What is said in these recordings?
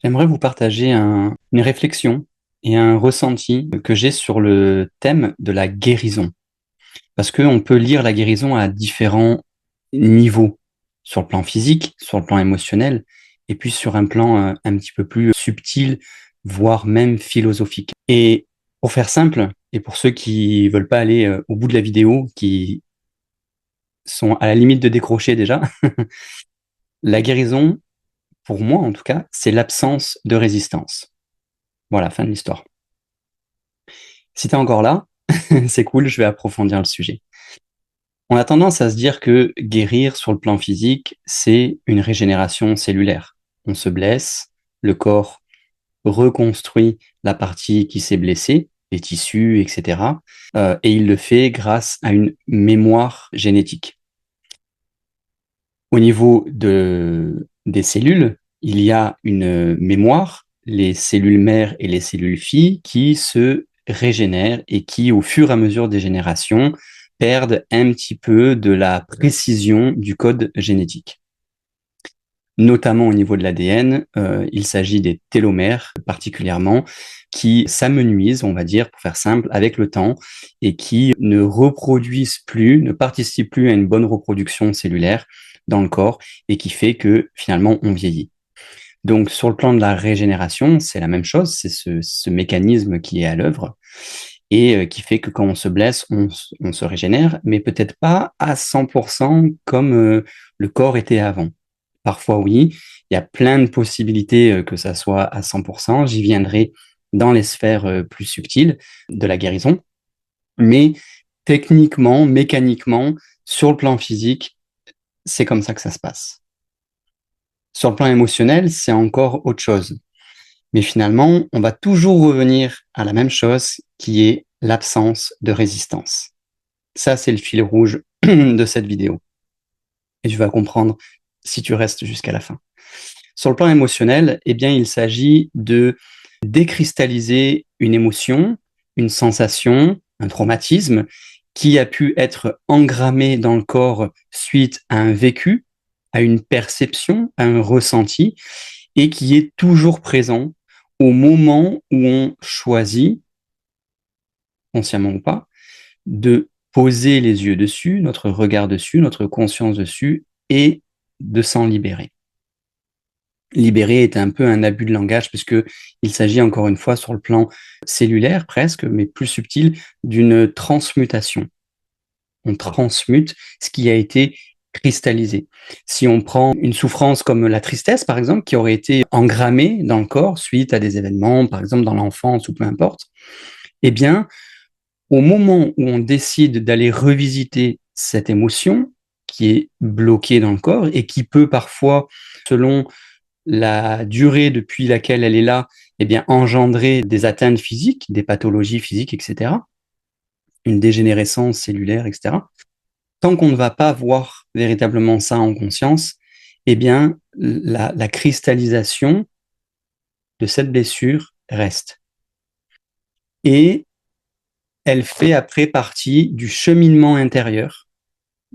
J'aimerais vous partager une réflexion et un ressenti que j'ai sur le thème de la guérison. Parce qu'on peut lire la guérison à différents niveaux, sur le plan physique, sur le plan émotionnel, et puis sur un plan un petit peu plus subtil, voire même philosophique. Et pour faire simple, et pour ceux qui veulent pas aller au bout de la vidéo, qui sont à la limite de décrocher déjà, la guérison, pour moi en tout cas, c'est l'absence de résistance. Voilà, fin de l'histoire. Si tu es encore là, c'est cool, je vais approfondir le sujet. On a tendance à se dire que guérir sur le plan physique, c'est une régénération cellulaire. On se blesse, le corps reconstruit la partie qui s'est blessée, les tissus, etc. Et il le fait grâce à une mémoire génétique. Au niveau des cellules, il y a une mémoire, les cellules mères et les cellules filles, qui se régénèrent et qui, au fur et à mesure des générations, perdent un petit peu de la précision du code génétique. Notamment au niveau de l'ADN, il s'agit des télomères particulièrement, qui s'amenuisent, on va dire, pour faire simple, avec le temps, et qui ne reproduisent plus, ne participent plus à une bonne reproduction cellulaire dans le corps, et qui fait que finalement on vieillit. Donc sur le plan de la régénération, c'est la même chose, c'est ce mécanisme qui est à l'œuvre, et qui fait que quand on se blesse, on se régénère, mais peut-être pas à 100% comme le corps était avant. Parfois, oui, il y a plein de possibilités que ça soit à 100%. J'y viendrai dans les sphères plus subtiles de la guérison. Mais techniquement, mécaniquement, sur le plan physique, c'est comme ça que ça se passe. Sur le plan émotionnel, c'est encore autre chose. Mais finalement, on va toujours revenir à la même chose qui est l'absence de résistance. Ça, c'est le fil rouge de cette vidéo. Et tu vas comprendre si tu restes jusqu'à la fin. Sur le plan émotionnel, eh bien, il s'agit de décristalliser une émotion, une sensation, un traumatisme qui a pu être engrammé dans le corps suite à un vécu, à une perception, à un ressenti, et qui est toujours présent au moment où on choisit, consciemment ou pas, de poser les yeux dessus, notre regard dessus, notre conscience dessus, et de s'en libérer. Libérer est un peu un abus de langage puisque il s'agit encore une fois sur le plan cellulaire presque, mais plus subtil, d'une transmutation. On transmute ce qui a été cristallisé. Si on prend une souffrance comme la tristesse, par exemple, qui aurait été engrammée dans le corps suite à des événements, par exemple dans l'enfance ou peu importe, eh bien, au moment où on décide d'aller revisiter cette émotion qui est bloquée dans le corps et qui peut parfois, selon la durée depuis laquelle elle est là, eh bien, engendrer des atteintes physiques, des pathologies physiques, etc., une dégénérescence cellulaire, etc. Tant qu'on ne va pas voir véritablement ça en conscience, eh bien, la cristallisation de cette blessure reste. Et elle fait après partie du cheminement intérieur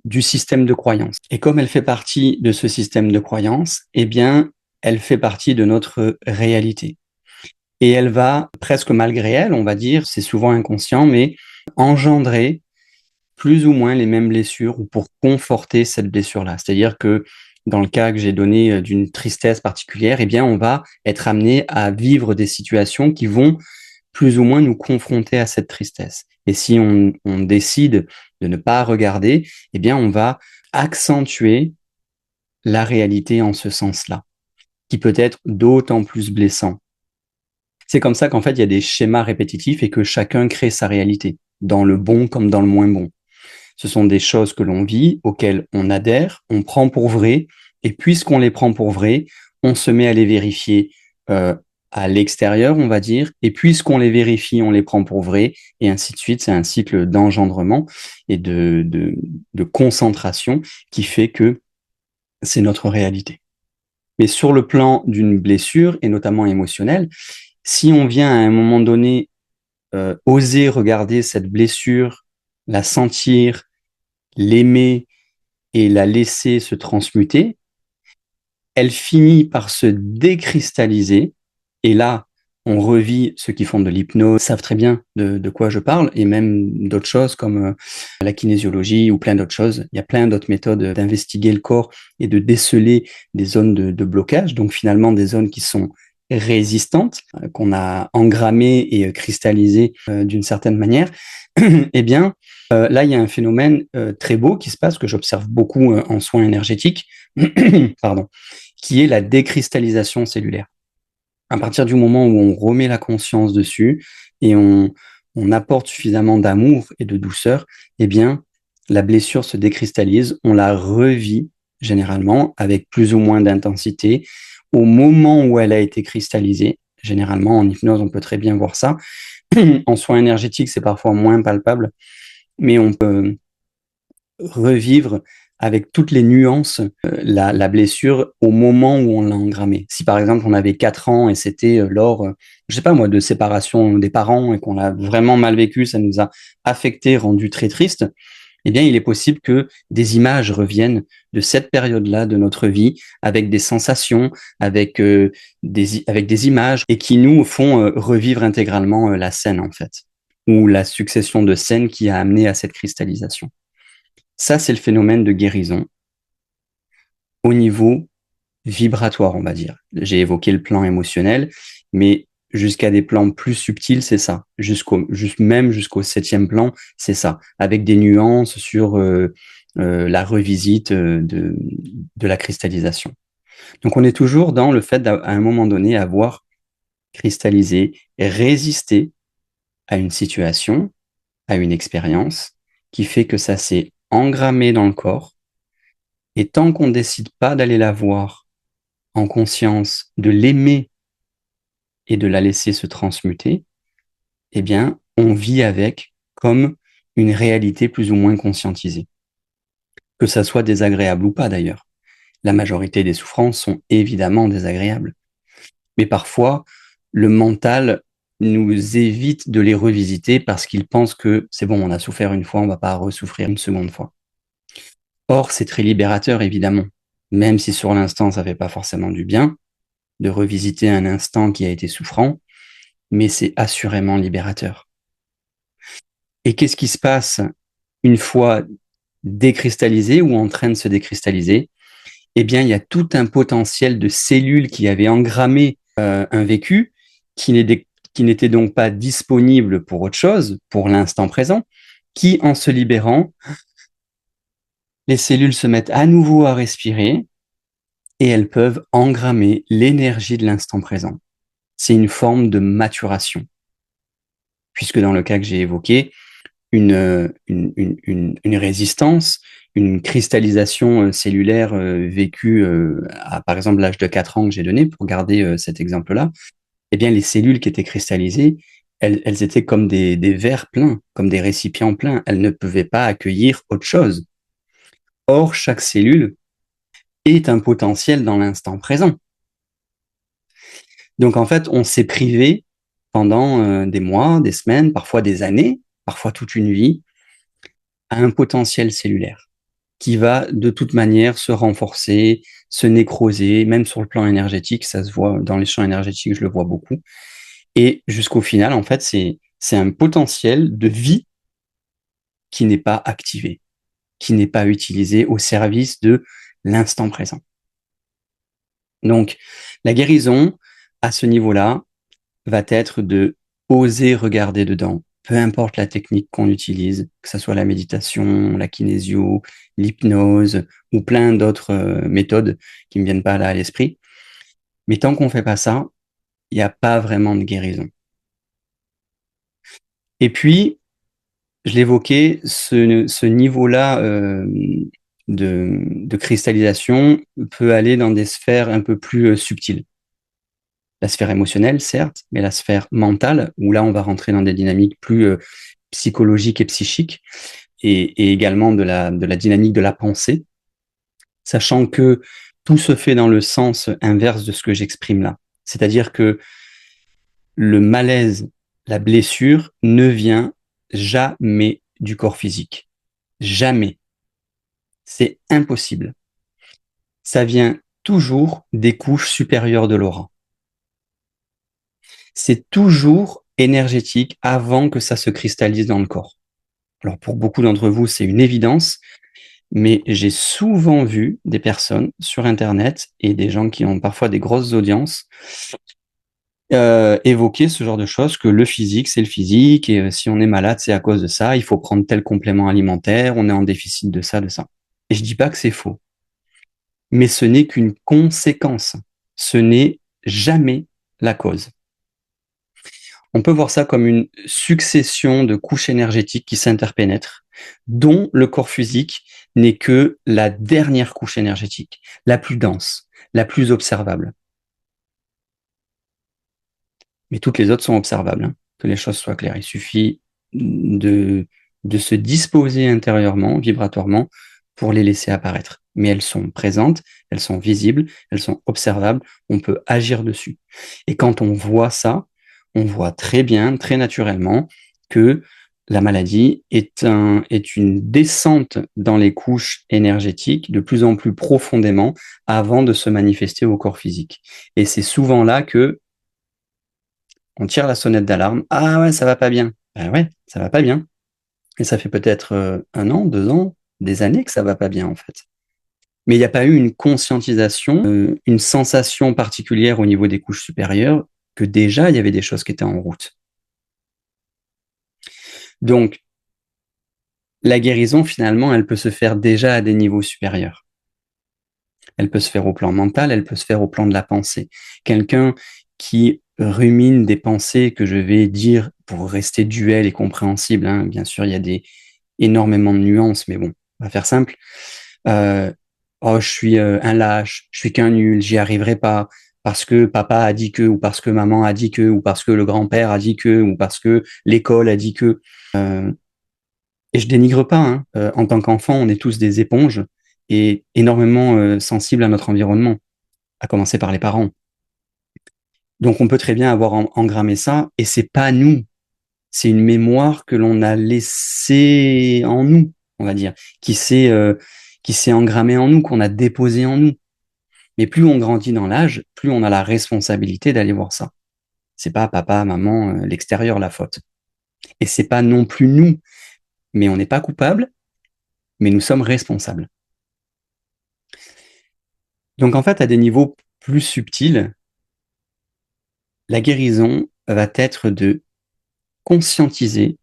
du système de croyance. Et comme elle fait partie de ce système de croyance, eh bien, elle fait partie de notre réalité. Et elle va, presque malgré elle, on va dire, c'est souvent inconscient, mais engendrer plus ou moins les mêmes blessures ou pour conforter cette blessure-là. C'est-à-dire que dans le cas que j'ai donné d'une tristesse particulière, eh bien, on va être amené à vivre des situations qui vont plus ou moins nous confronter à cette tristesse. Et si on décide de ne pas regarder, eh bien, on va accentuer la réalité en ce sens-là, qui peut être d'autant plus blessant. C'est comme ça qu'en fait, il y a des schémas répétitifs et que chacun crée sa réalité, dans le bon comme dans le moins bon. Ce sont des choses que l'on vit, auxquelles on adhère, on prend pour vrai, et puisqu'on les prend pour vrai, on se met à les vérifier à l'extérieur, on va dire, et puisqu'on les vérifie, on les prend pour vrai, et ainsi de suite. C'est un cycle d'engendrement et de concentration qui fait que c'est notre réalité. Mais sur le plan d'une blessure, et notamment émotionnelle, si on vient à un moment donné oser regarder cette blessure, la sentir, l'aimer et la laisser se transmuter, elle finit par se décristalliser. Et là, on revit, ceux qui font de l'hypnose savent très bien de quoi je parle, et même d'autres choses comme la kinésiologie ou plein d'autres choses. Il y a plein d'autres méthodes d'investiguer le corps et de déceler des zones de blocage, donc finalement des zones qui sont résistantes, qu'on a engrammées et cristallisées d'une certaine manière. Eh bien, là, il y a un phénomène très beau qui se passe, que j'observe beaucoup en soins énergétiques, pardon, qui est la décristallisation cellulaire. À partir du moment où on remet la conscience dessus et on apporte suffisamment d'amour et de douceur, eh bien, la blessure se décristallise, on la revit généralement avec plus ou moins d'intensité au moment où elle a été cristallisée. Généralement, en hypnose, on peut très bien voir ça. En soins énergétiques, c'est parfois moins palpable, mais on peut revivre avec toutes les nuances la blessure au moment où on l'a engrammée. Si par exemple on avait 4 ans et c'était lors, je sais pas moi, de séparation des parents et qu'on l'a vraiment mal vécu, ça nous a affecté, rendu très triste, eh bien il est possible que des images reviennent de cette période-là de notre vie avec des sensations, avec des images et qui nous font revivre intégralement la scène en fait, ou la succession de scènes qui a amené à cette cristallisation. Ça, c'est le phénomène de guérison au niveau vibratoire, on va dire. J'ai évoqué le plan émotionnel, mais jusqu'à des plans plus subtils, c'est ça. Même jusqu'au 7e plan, c'est ça. Avec des nuances sur la revisite de la cristallisation. Donc, on est toujours dans le fait à un moment donné avoir cristallisé et résisté à une situation, à une expérience qui fait que ça s'est engrammé dans le corps. Et tant qu'on ne décide pas d'aller la voir en conscience, de l'aimer et de la laisser se transmuter, eh bien, on vit avec comme une réalité plus ou moins conscientisée. Que ça soit désagréable ou pas d'ailleurs. La majorité des souffrances sont évidemment désagréables. Mais parfois, le mental nous évite de les revisiter parce qu'il pense que c'est bon, on a souffert une fois, on ne va pas ressouffrir une seconde fois. Or, c'est très libérateur, évidemment. Même si sur l'instant, ça ne fait pas forcément du bien de revisiter un instant qui a été souffrant, mais c'est assurément libérateur. Et qu'est-ce qui se passe une fois décristallisé ou en train de se décristalliser? Eh bien, il y a tout un potentiel de cellules qui avaient engrammé un vécu, qui n'était donc pas disponible pour autre chose, pour l'instant présent, qui, en se libérant, les cellules se mettent à nouveau à respirer et elles peuvent engrammer l'énergie de l'instant présent. C'est une forme de maturation. Puisque dans le cas que j'ai évoqué, une résistance, une cristallisation cellulaire vécue à, par exemple, l'âge de 4 ans que j'ai donné, pour garder cet exemple-là, eh bien, les cellules qui étaient cristallisées, elles étaient comme des verres pleins, comme des récipients pleins. Elles ne pouvaient pas accueillir autre chose. Or, chaque cellule est un potentiel dans l'instant présent. Donc, en fait, on s'est privé pendant des mois, des semaines, parfois des années, parfois toute une vie, à un potentiel cellulaire qui va de toute manière se renforcer, se nécroser, même sur le plan énergétique, ça se voit dans les champs énergétiques, je le vois beaucoup. Et jusqu'au final, en fait, c'est un potentiel de vie qui n'est pas activé, qui n'est pas utilisé au service de l'instant présent. Donc, la guérison, à ce niveau-là, va être de oser regarder dedans, peu importe la technique qu'on utilise, que ce soit la méditation, la kinésio, l'hypnose ou plein d'autres méthodes qui me viennent pas là à l'esprit. Mais tant qu'on fait pas ça, il n'y a pas vraiment de guérison. Et puis, je l'évoquais, ce niveau-là de cristallisation peut aller dans des sphères un peu plus subtiles. La sphère émotionnelle, certes, mais la sphère mentale, où là, on va rentrer dans des dynamiques plus psychologiques et psychiques, et également de la dynamique de la pensée, sachant que tout se fait dans le sens inverse de ce que j'exprime là. C'est-à-dire que le malaise, la blessure ne vient jamais du corps physique. Jamais. C'est impossible. Ça vient toujours des couches supérieures de l'aura. C'est toujours énergétique avant que ça se cristallise dans le corps. Alors pour beaucoup d'entre vous, c'est une évidence, mais j'ai souvent vu des personnes sur Internet et des gens qui ont parfois des grosses audiences évoquer ce genre de choses, que le physique, c'est le physique, et si on est malade, c'est à cause de ça, il faut prendre tel complément alimentaire, on est en déficit de ça, de ça. Et je dis pas que c'est faux, mais ce n'est qu'une conséquence. Ce n'est jamais la cause. On peut voir ça comme une succession de couches énergétiques qui s'interpénètrent, dont le corps physique n'est que la dernière couche énergétique, la plus dense, la plus observable. Mais toutes les autres sont observables, hein, que les choses soient claires. Il suffit de, de se disposer intérieurement, vibratoirement, pour les laisser apparaître. Mais elles sont présentes, elles sont visibles, elles sont observables, on peut agir dessus. Et quand on voit ça, on voit très bien, très naturellement, que la maladie est une descente dans les couches énergétiques de plus en plus profondément avant de se manifester au corps physique. Et c'est souvent là que on tire la sonnette d'alarme. Ah ouais, ça va pas bien. Ben ouais, ça va pas bien. Et ça fait peut-être 1 an, 2 ans, des années que ça va pas bien en fait. Mais il n'y a pas eu une conscientisation, une sensation particulière au niveau des couches supérieures, que déjà il y avait des choses qui étaient en route. Donc, la guérison, finalement, elle peut se faire déjà à des niveaux supérieurs. Elle peut se faire au plan mental, elle peut se faire au plan de la pensée. Quelqu'un qui rumine des pensées que je vais dire pour rester duel et compréhensible, hein. Bien sûr, il y a énormément de nuances, mais bon, on va faire simple. Oh, je suis un lâche, je suis qu'un nul, j'y arriverai pas, parce que papa a dit que, ou parce que maman a dit que, ou parce que le grand-père a dit que, ou parce que l'école a dit que. Et je dénigre pas, hein. En tant qu'enfant, on est tous des éponges et énormément sensibles à notre environnement, à commencer par les parents. Donc on peut très bien avoir engrammé ça, et c'est pas nous, c'est une mémoire que l'on a laissée en nous, on va dire, qui s'est engrammée en nous, qu'on a déposée en nous. Mais plus on grandit dans l'âge, plus on a la responsabilité d'aller voir ça. C'est pas papa, maman, l'extérieur la faute. Et c'est pas non plus nous, mais on n'est pas coupable, mais nous sommes responsables. Donc en fait, à des niveaux plus subtils, la guérison va être de conscientiser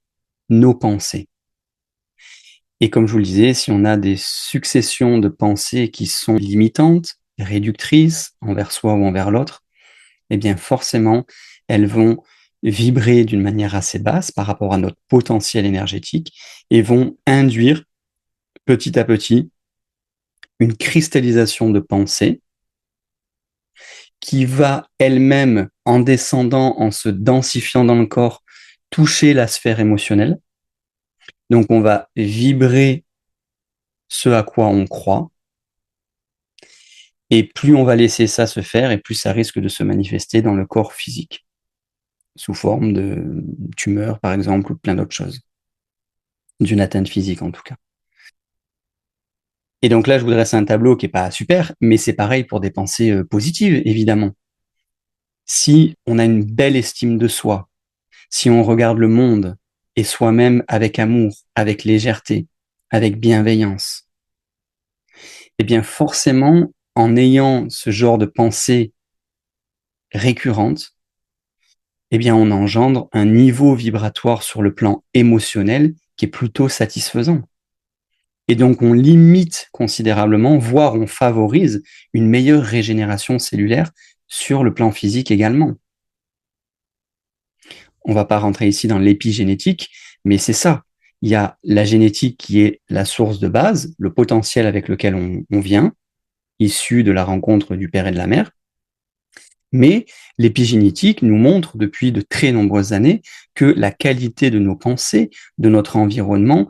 nos pensées. Et comme je vous le disais, si on a des successions de pensées qui sont limitantes, réductrices envers soi ou envers l'autre, eh bien forcément, elles vont vibrer d'une manière assez basse par rapport à notre potentiel énergétique et vont induire petit à petit une cristallisation de pensée qui va elle-même, en descendant, en se densifiant dans le corps, toucher la sphère émotionnelle. Donc on va vibrer ce à quoi on croit, et plus on va laisser ça se faire, et plus ça risque de se manifester dans le corps physique, sous forme de tumeurs, par exemple, ou plein d'autres choses, d'une atteinte physique en tout cas. Et donc là, je vous dresse un tableau qui est pas super, mais c'est pareil pour des pensées positives, évidemment. Si on a une belle estime de soi, si on regarde le monde et soi-même avec amour, avec légèreté, avec bienveillance, eh bien forcément, en ayant ce genre de pensée récurrente, eh bien on engendre un niveau vibratoire sur le plan émotionnel qui est plutôt satisfaisant. Et donc on limite considérablement, voire on favorise une meilleure régénération cellulaire sur le plan physique également. On ne va pas rentrer ici dans l'épigénétique, mais c'est ça. Il y a la génétique qui est la source de base, le potentiel avec lequel on vient, issu de la rencontre du père et de la mère. Mais l'épigénétique nous montre depuis de très nombreuses années que la qualité de nos pensées, de notre environnement,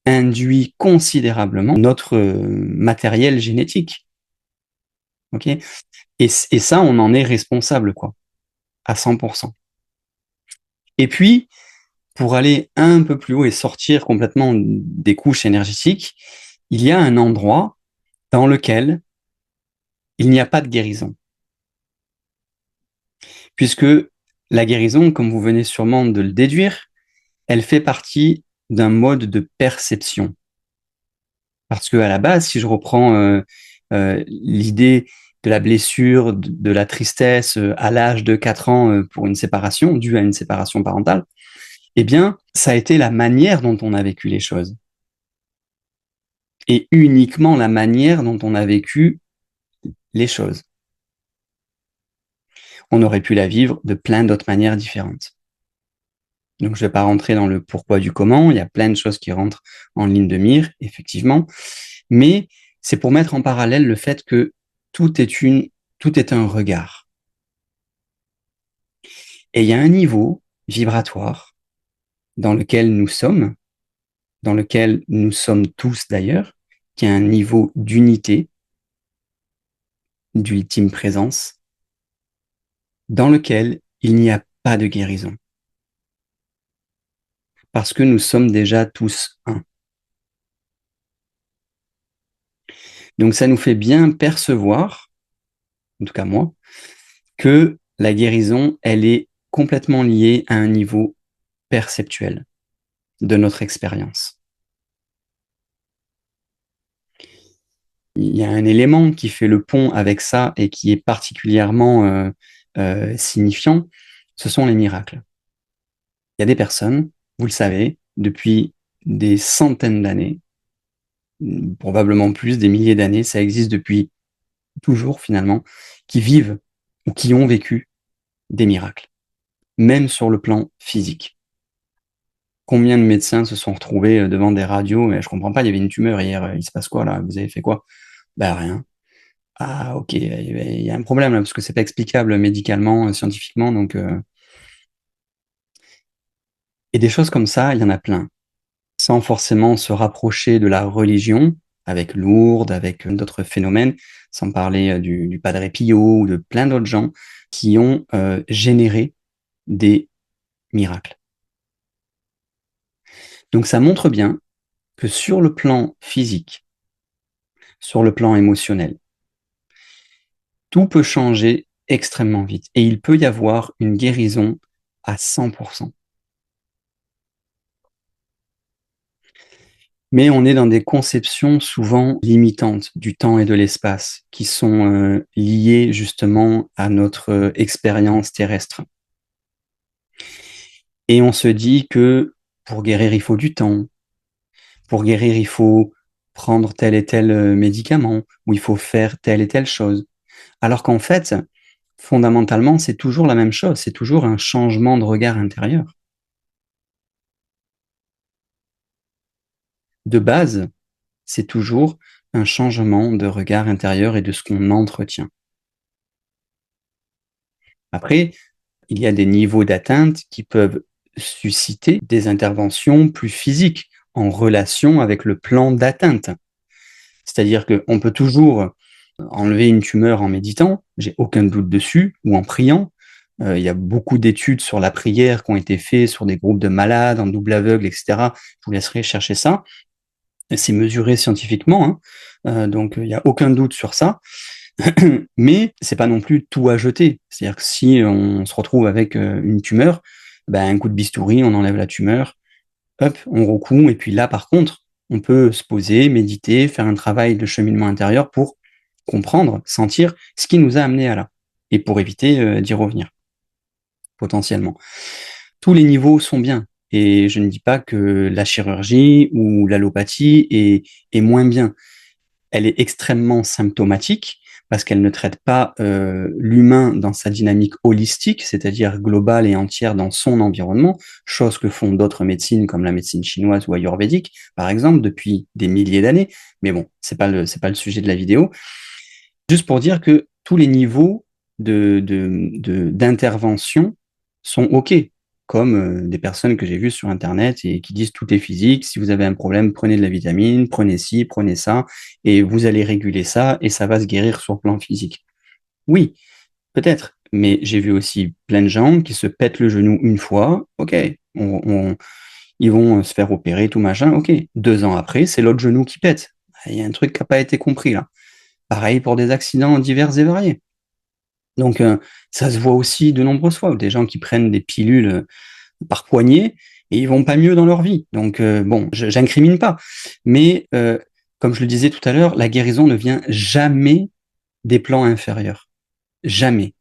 induit considérablement notre matériel génétique. Ok. Et ça, on en est responsable, quoi, à 100%. Et puis, pour aller un peu plus haut et sortir complètement des couches énergétiques, il y a un endroit dans lequel Il n'y a pas de guérison, puisque la guérison, comme vous venez sûrement de le déduire, elle fait partie d'un mode de perception. Parce que à la base, si je reprends l'idée de la blessure, de la tristesse à l'âge de 4 ans pour une séparation, due à une séparation parentale, eh bien, ça a été la manière dont on a vécu les choses. Et uniquement la manière dont on a vécu les choses. On aurait pu la vivre de plein d'autres manières différentes. Donc, je ne vais pas rentrer dans le pourquoi du comment, il y a plein de choses qui rentrent en ligne de mire, effectivement, mais c'est pour mettre en parallèle le fait que tout est un regard. Et il y a un niveau vibratoire dans lequel nous sommes, dans lequel nous sommes tous d'ailleurs, qui est un niveau d'unité, d'ultime présence, dans lequel il n'y a pas de guérison. Parce que nous sommes déjà tous un. Donc ça nous fait bien percevoir, en tout cas moi, que la guérison, elle est complètement liée à un niveau perceptuel de notre expérience. Il y a un élément qui fait le pont avec ça et qui est particulièrement signifiant, ce sont les miracles. Il y a des personnes, vous le savez, depuis des centaines d'années, probablement plus, des milliers d'années, ça existe depuis toujours finalement, qui vivent ou qui ont vécu des miracles, même sur le plan physique. Combien de médecins se sont retrouvés devant des radios, mais je comprends pas, il y avait une tumeur hier, il se passe quoi là? Vous avez fait quoi? Ben rien. Ah ok, il y a un problème là, parce que c'est pas explicable médicalement, scientifiquement, donc et des choses comme ça, il y en a plein, sans forcément se rapprocher de la religion, avec Lourdes, avec d'autres phénomènes, sans parler du Padre Pio ou de plein d'autres gens qui ont généré des miracles. Donc ça montre bien que sur le plan physique, sur le plan émotionnel, tout peut changer extrêmement vite et il peut y avoir une guérison à 100%. Mais on est dans des conceptions souvent limitantes du temps et de l'espace qui sont liées justement à notre expérience terrestre. Et on se dit que pour guérir, il faut du temps. Pour guérir, il faut prendre tel et tel médicament ou il faut faire telle et telle chose. Alors qu'en fait, fondamentalement, c'est toujours la même chose, c'est toujours un changement de regard intérieur. De base, c'est toujours un changement de regard intérieur et de ce qu'on entretient. Après, il y a des niveaux d'atteinte qui peuvent susciter des interventions plus physiques en relation avec le plan d'atteinte. C'est-à-dire qu'on peut toujours enlever une tumeur en méditant, j'ai aucun doute dessus, ou en priant. Il y a beaucoup d'études sur la prière qui ont été faites sur des groupes de malades, en double aveugle, etc. Je vous laisserai chercher ça. C'est mesuré scientifiquement, hein. Donc il n'y a aucun doute sur ça. Mais c'est pas non plus tout à jeter. C'est-à-dire que si on se retrouve avec une tumeur, ben, un coup de bistouri, on enlève la tumeur, hop, on recoue, et puis là, par contre, on peut se poser, méditer, faire un travail de cheminement intérieur pour comprendre, sentir ce qui nous a amené à là, et pour éviter d'y revenir, potentiellement. Tous les niveaux sont bien, et je ne dis pas que la chirurgie ou l'allopathie est moins bien. Elle est extrêmement symptomatique, parce qu'elle ne traite pas l'humain dans sa dynamique holistique, c'est-à-dire globale et entière dans son environnement, chose que font d'autres médecines comme la médecine chinoise ou ayurvédique, par exemple, depuis des milliers d'années. Mais bon, c'est pas le sujet de la vidéo. Juste pour dire que tous les niveaux d'intervention sont OK, comme des personnes que j'ai vues sur Internet et qui disent tout est physique, si vous avez un problème, prenez de la vitamine, prenez ci, prenez ça, et vous allez réguler ça, et ça va se guérir sur le plan physique. Oui, peut-être, mais j'ai vu aussi plein de gens qui se pètent le genou une fois, OK, ils vont se faire opérer, tout machin, OK. 2 ans après, c'est l'autre genou qui pète. Il y a un truc qui n'a pas été compris là. Pareil pour des accidents divers et variés. Donc, ça se voit aussi de nombreuses fois, des gens qui prennent des pilules par poignée et ils vont pas mieux dans leur vie. Donc, bon, j'incrimine pas. Mais, comme je le disais tout à l'heure, la guérison ne vient jamais des plans inférieurs. Jamais.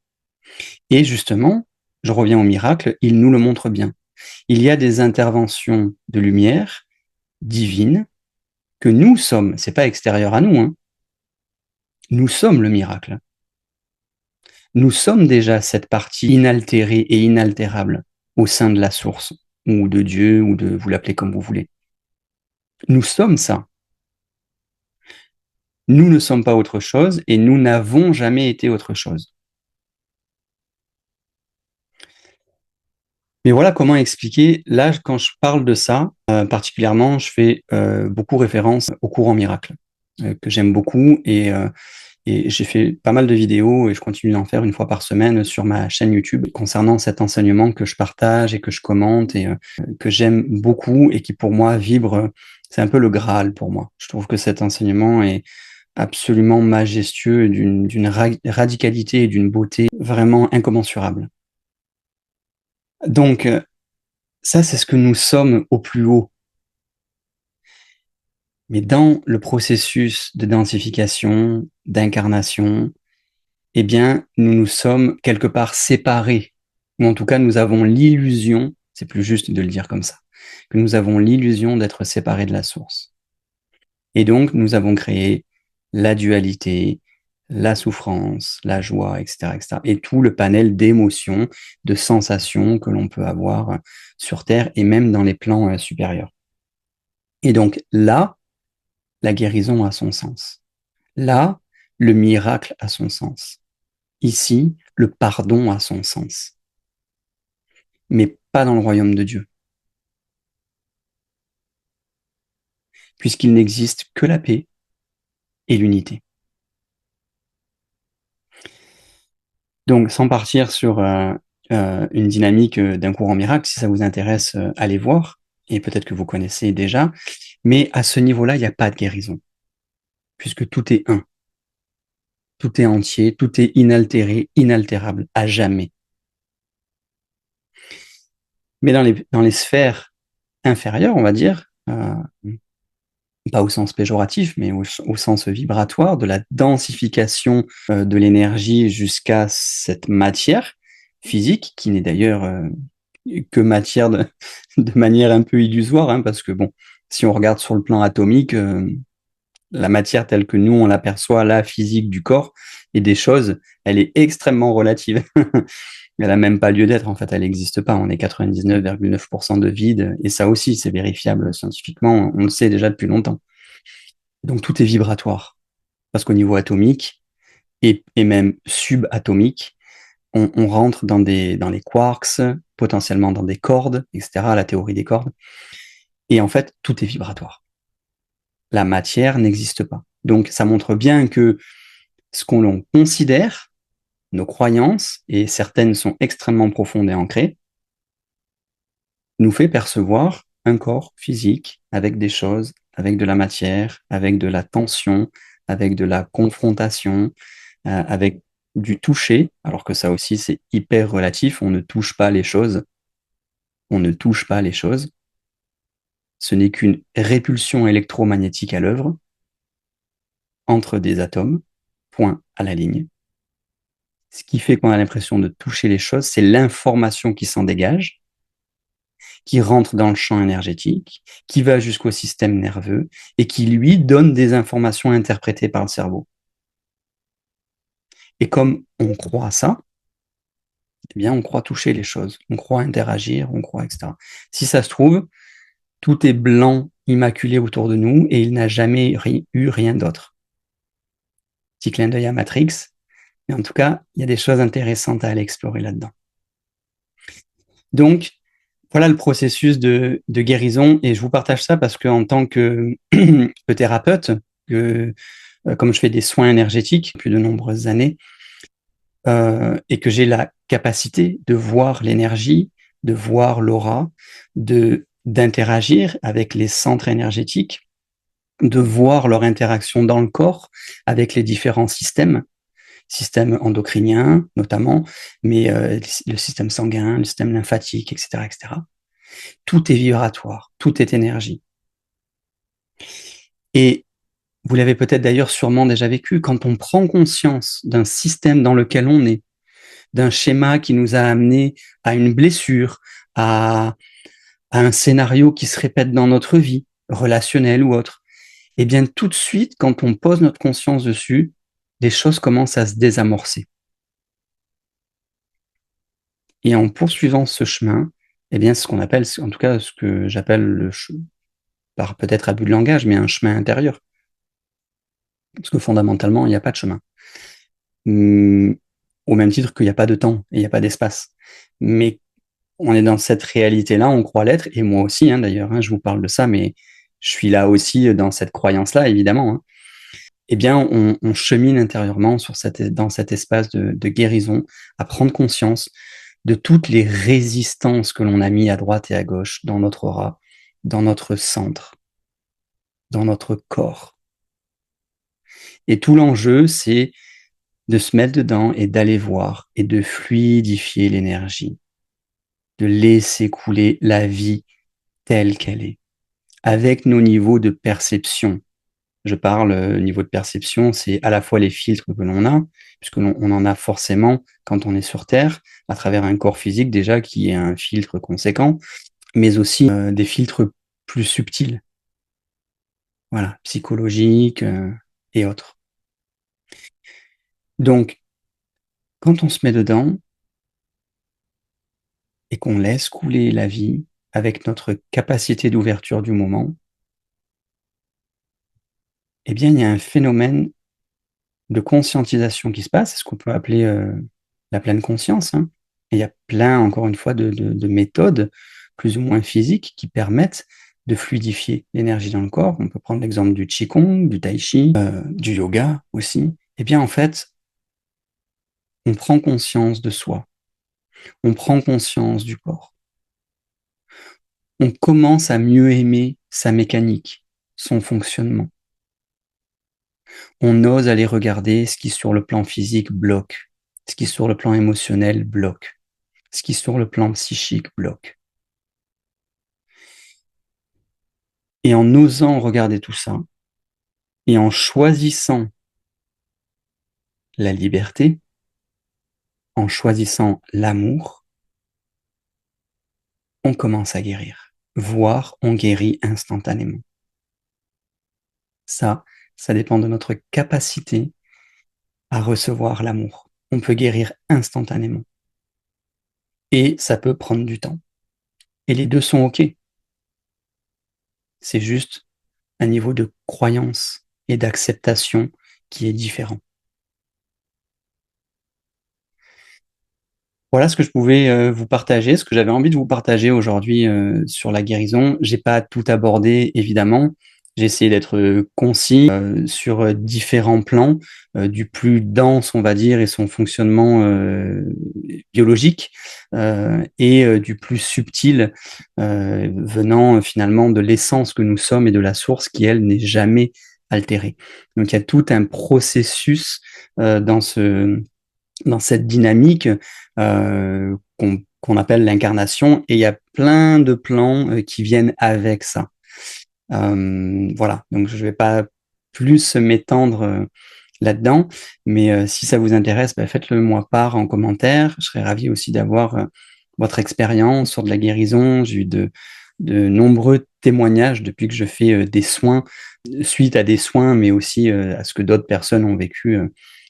Et justement, je reviens au miracle, il nous le montre bien. Il y a des interventions de lumière divine que nous sommes, c'est pas extérieur à nous, hein. Nous sommes le miracle. Nous sommes déjà cette partie inaltérée et inaltérable au sein de la source, ou de Dieu, ou de, vous l'appelez comme vous voulez. Nous sommes ça. Nous ne sommes pas autre chose et nous n'avons jamais été autre chose. Mais voilà comment expliquer. Là, quand je parle de ça, particulièrement, je fais beaucoup référence au courant miracle, que j'aime beaucoup et j'ai fait pas mal de vidéos et je continue d'en faire une fois par semaine sur ma chaîne YouTube concernant cet enseignement que je partage et que je commente et que j'aime beaucoup et qui pour moi vibre. C'est un peu le Graal pour moi. Je trouve que cet enseignement est absolument majestueux, d'une radicalité et d'une beauté vraiment incommensurable. Donc, ça, c'est ce que nous sommes au plus haut. Mais dans le processus de densification, d'incarnation, eh bien, nous nous sommes quelque part séparés, ou en tout cas, nous avons l'illusion, c'est plus juste de le dire comme ça, que nous avons l'illusion d'être séparés de la source. Et donc, nous avons créé la dualité, la souffrance, la joie, etc., etc., et tout le panel d'émotions, de sensations que l'on peut avoir sur Terre et même dans les plans supérieurs. Et donc là, la guérison a son sens. Là, le miracle a son sens. Ici, le pardon a son sens. Mais pas dans le royaume de Dieu, puisqu'il n'existe que la paix et l'unité. Donc, sans partir sur une dynamique d'un courant miracle, si ça vous intéresse, allez voir, et peut-être que vous connaissez déjà, mais à ce niveau-là, il n'y a pas de guérison, puisque tout est un, tout est entier, tout est inaltéré, inaltérable, à jamais. Mais dans les sphères inférieures, on va dire, pas au sens péjoratif, mais au sens vibratoire, de la densification de l'énergie jusqu'à cette matière physique, qui n'est d'ailleurs que matière de manière un peu illusoire, hein, parce que bon, si on regarde sur le plan atomique, la matière telle que nous on l'aperçoit, la physique du corps et des choses, elle est extrêmement relative. Elle n'a même pas lieu d'être, en fait, elle n'existe pas. On est 99,9% de vide, et ça aussi, c'est vérifiable scientifiquement, on le sait déjà depuis longtemps. Donc tout est vibratoire, parce qu'au niveau atomique et même subatomique, on rentre dans les quarks, potentiellement dans des cordes, etc., la théorie des cordes, et en fait, tout est vibratoire. La matière n'existe pas. Donc ça montre bien que ce qu'on considère, nos croyances, et certaines sont extrêmement profondes et ancrées, nous fait percevoir un corps physique avec des choses, avec de la matière, avec de la tension, avec de la confrontation, avec du toucher, alors que ça aussi c'est hyper relatif, on ne touche pas les choses, on ne touche pas les choses, ce n'est qu'une répulsion électromagnétique à l'œuvre entre des atomes, point à la ligne. Ce qui fait qu'on a l'impression de toucher les choses, c'est l'information qui s'en dégage, qui rentre dans le champ énergétique, qui va jusqu'au système nerveux et qui, lui, donne des informations interprétées par le cerveau. Et comme on croit ça, eh bien, on croit toucher les choses, on croit interagir, on croit, etc. Si ça se trouve, tout est blanc, immaculé autour de nous et il n'a jamais eu rien d'autre. Petit clin d'œil à Matrix, mais en tout cas, il y a des choses intéressantes à aller explorer là-dedans. Donc, voilà le processus de guérison et je vous partage ça parce qu'en tant que thérapeute, comme je fais des soins énergétiques depuis de nombreuses années, et que j'ai la capacité de voir l'énergie, de voir l'aura, d'interagir avec les centres énergétiques, de voir leur interaction dans le corps avec les différents systèmes endocriniens notamment, mais le système sanguin, le système lymphatique, etc., etc. Tout est vibratoire, tout est énergie. Et vous l'avez peut-être d'ailleurs sûrement déjà vécu, quand on prend conscience d'un système dans lequel on est, d'un schéma qui nous a amené à une blessure, à un scénario qui se répète dans notre vie, relationnelle ou autre, et bien tout de suite, quand on pose notre conscience dessus, les choses commencent à se désamorcer. Et en poursuivant ce chemin, eh bien, ce qu'on appelle, en tout cas, ce que j'appelle par peut-être abus de langage, mais un chemin intérieur. Parce que fondamentalement, il n'y a pas de chemin. Au même titre qu'il n'y a pas de temps et il n'y a pas d'espace. Mais on est dans cette réalité-là, on croit l'être, et moi aussi, hein, d'ailleurs, hein, je vous parle de ça, mais je suis là aussi dans cette croyance-là, évidemment. Hein. Eh bien, on chemine intérieurement dans cet espace de guérison, à prendre conscience de toutes les résistances que l'on a mis à droite et à gauche dans notre aura, dans notre centre, dans notre corps. Et tout l'enjeu, c'est de se mettre dedans et d'aller voir et de fluidifier l'énergie, de laisser couler la vie telle qu'elle est, avec nos niveaux de perception. Je parle niveau de perception, c'est à la fois les filtres que l'on a, puisque on en a forcément quand on est sur Terre, à travers un corps physique déjà qui est un filtre conséquent, mais aussi des filtres plus subtils, voilà, psychologiques et autres. Donc, quand on se met dedans et qu'on laisse couler la vie avec notre capacité d'ouverture du moment, eh bien, il y a un phénomène de conscientisation qui se passe, c'est ce qu'on peut appeler la pleine conscience. Hein. Et il y a plein, encore une fois, de méthodes plus ou moins physiques qui permettent de fluidifier l'énergie dans le corps. On peut prendre l'exemple du Qigong, du Tai Chi, du yoga aussi. Eh bien, en fait, on prend conscience de soi, on prend conscience du corps. On commence à mieux aimer sa mécanique, son fonctionnement. On ose aller regarder ce qui, sur le plan physique, bloque, ce qui, sur le plan émotionnel, bloque, ce qui, sur le plan psychique, bloque. Et en osant regarder tout ça, et en choisissant la liberté, en choisissant l'amour, on commence à guérir, voire on guérit instantanément. Ça dépend de notre capacité à recevoir l'amour. On peut guérir instantanément. Et ça peut prendre du temps. Et les deux sont OK. C'est juste un niveau de croyance et d'acceptation qui est différent. Voilà ce que je pouvais vous partager, ce que j'avais envie de vous partager aujourd'hui sur la guérison. J'ai pas tout abordé, évidemment. J'ai essayé d'être concis sur différents plans, du plus dense, on va dire, et son fonctionnement biologique, et du plus subtil, venant finalement de l'essence que nous sommes et de la source qui, elle, n'est jamais altérée. Donc il y a tout un processus dans cette dynamique qu'on appelle l'incarnation, et il y a plein de plans qui viennent avec ça. Voilà, donc je ne vais pas plus m'étendre là-dedans, mais si ça vous intéresse, faites-le moi part en commentaire. Je serais ravi aussi d'avoir votre expérience sur de la guérison. J'ai eu de nombreux témoignages depuis que je fais des soins, suite à des soins, mais aussi à ce que d'autres personnes ont vécu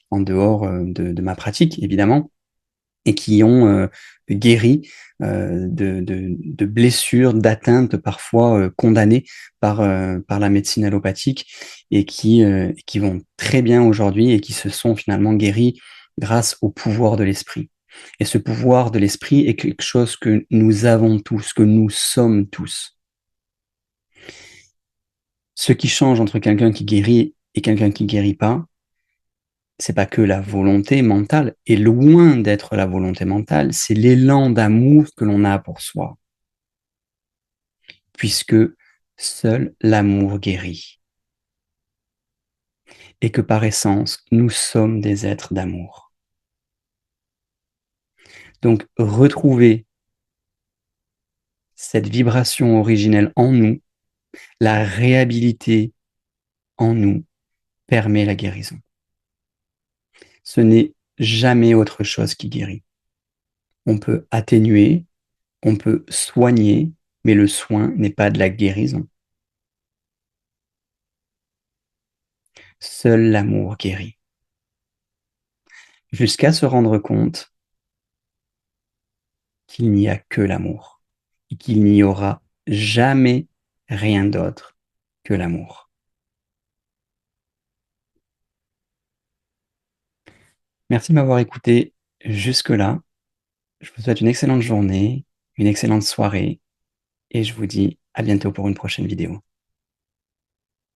en dehors de ma pratique, évidemment, et qui ont guéri de blessures, d'atteintes parfois condamnées par la médecine allopathique, et qui vont très bien aujourd'hui et qui se sont finalement guéris grâce au pouvoir de l'esprit. Et ce pouvoir de l'esprit est quelque chose que nous avons tous, que nous sommes tous. Ce qui change entre quelqu'un qui guérit et quelqu'un qui guérit pas, c'est pas que la volonté mentale, et loin d'être la volonté mentale, c'est l'élan d'amour que l'on a pour soi. Puisque seul l'amour guérit. et que par essence, nous sommes des êtres d'amour. Donc, retrouver cette vibration originelle en nous, la réhabiliter en nous, permet la guérison. Ce n'est jamais autre chose qui guérit. On peut atténuer, on peut soigner, mais le soin n'est pas de la guérison. Seul l'amour guérit. Jusqu'à se rendre compte qu'il n'y a que l'amour et qu'il n'y aura jamais rien d'autre que l'amour. Merci de m'avoir écouté jusque-là. Je vous souhaite une excellente journée, une excellente soirée et je vous dis à bientôt pour une prochaine vidéo.